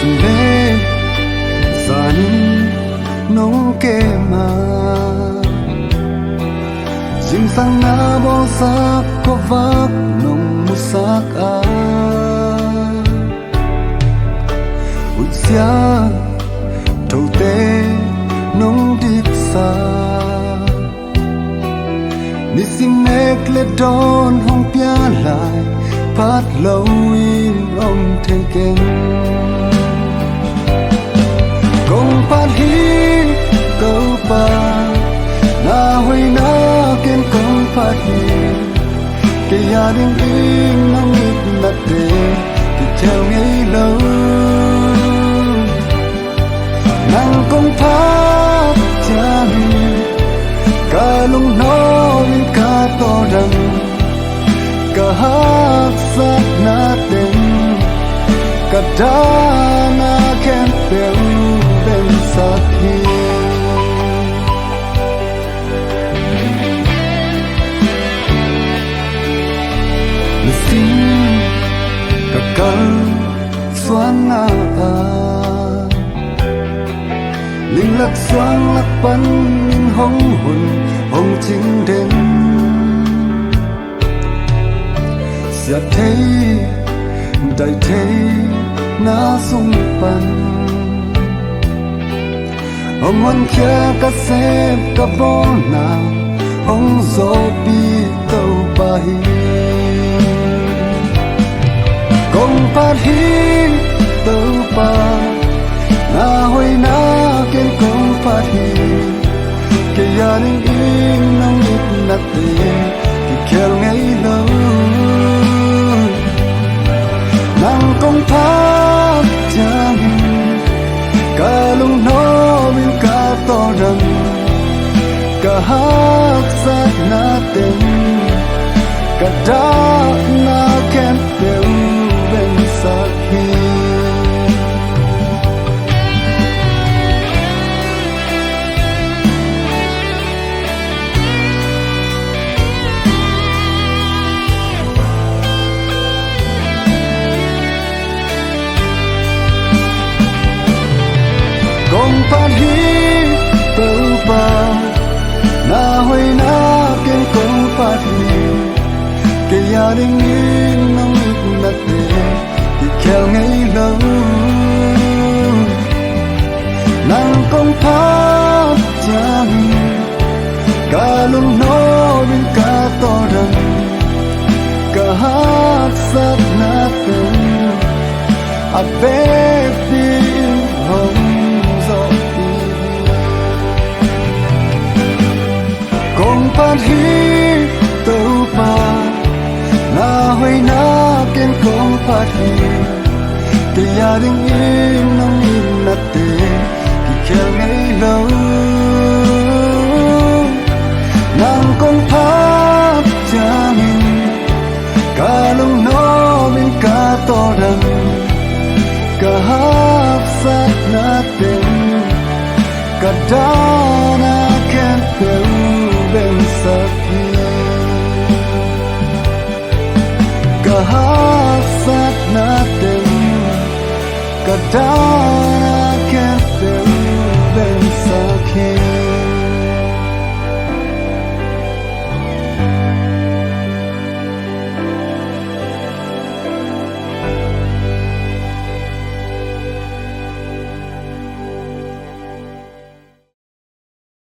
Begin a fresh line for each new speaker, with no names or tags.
Sinde Zani nong ke ma Jing sang na bo sak ko vak nong musak a Utsia thâu te nong dik sa Nisim nek le don hong pia lai Pat lâu in om thê keng Kong pat hi câu pa Na hui na ken kong pat hi Ke ya ding in nong it na te Ke theo ngay lâu Nang kong pat cha hi Ka lung no in ka to dang Ka hak sat na ten Ka da na ken pel ben sak hi Nasim ka kal suan na a Ling lak suang lak pan in hong hun hong ching den Sia thấy đại thấy na sung pan Ông muốn kia cả xếp cả vô nào Ông dô bi tàu bà hi Công phát hi tàu bà Na hồi na kiên công phát hi Kể gia đình in nông ít nát tê Kể khéo ngay lâu Nang kong phát cha hi Ka lung no min ka to dang Ka hak sat na ten Ka da na ken pel ben sak hi Kong pat hi tàu pa Na hui na ken kong pat hi Ke ya ding in nong it na te Ki khel ngay lâu Nang kong pat cha hi Ka lung no bin ka to dang Ka hak sat na te A baby home Kong pat hi tàu pa Na hui na ken kong pat hi Ke ya ding in nong in na te Ki khel ngay lâu Nang kong pat cha hi Ka lung no min ka to dang Ka hak sat na te Ka da na ken pel ben sak hi Ka hak sat na ten Ka da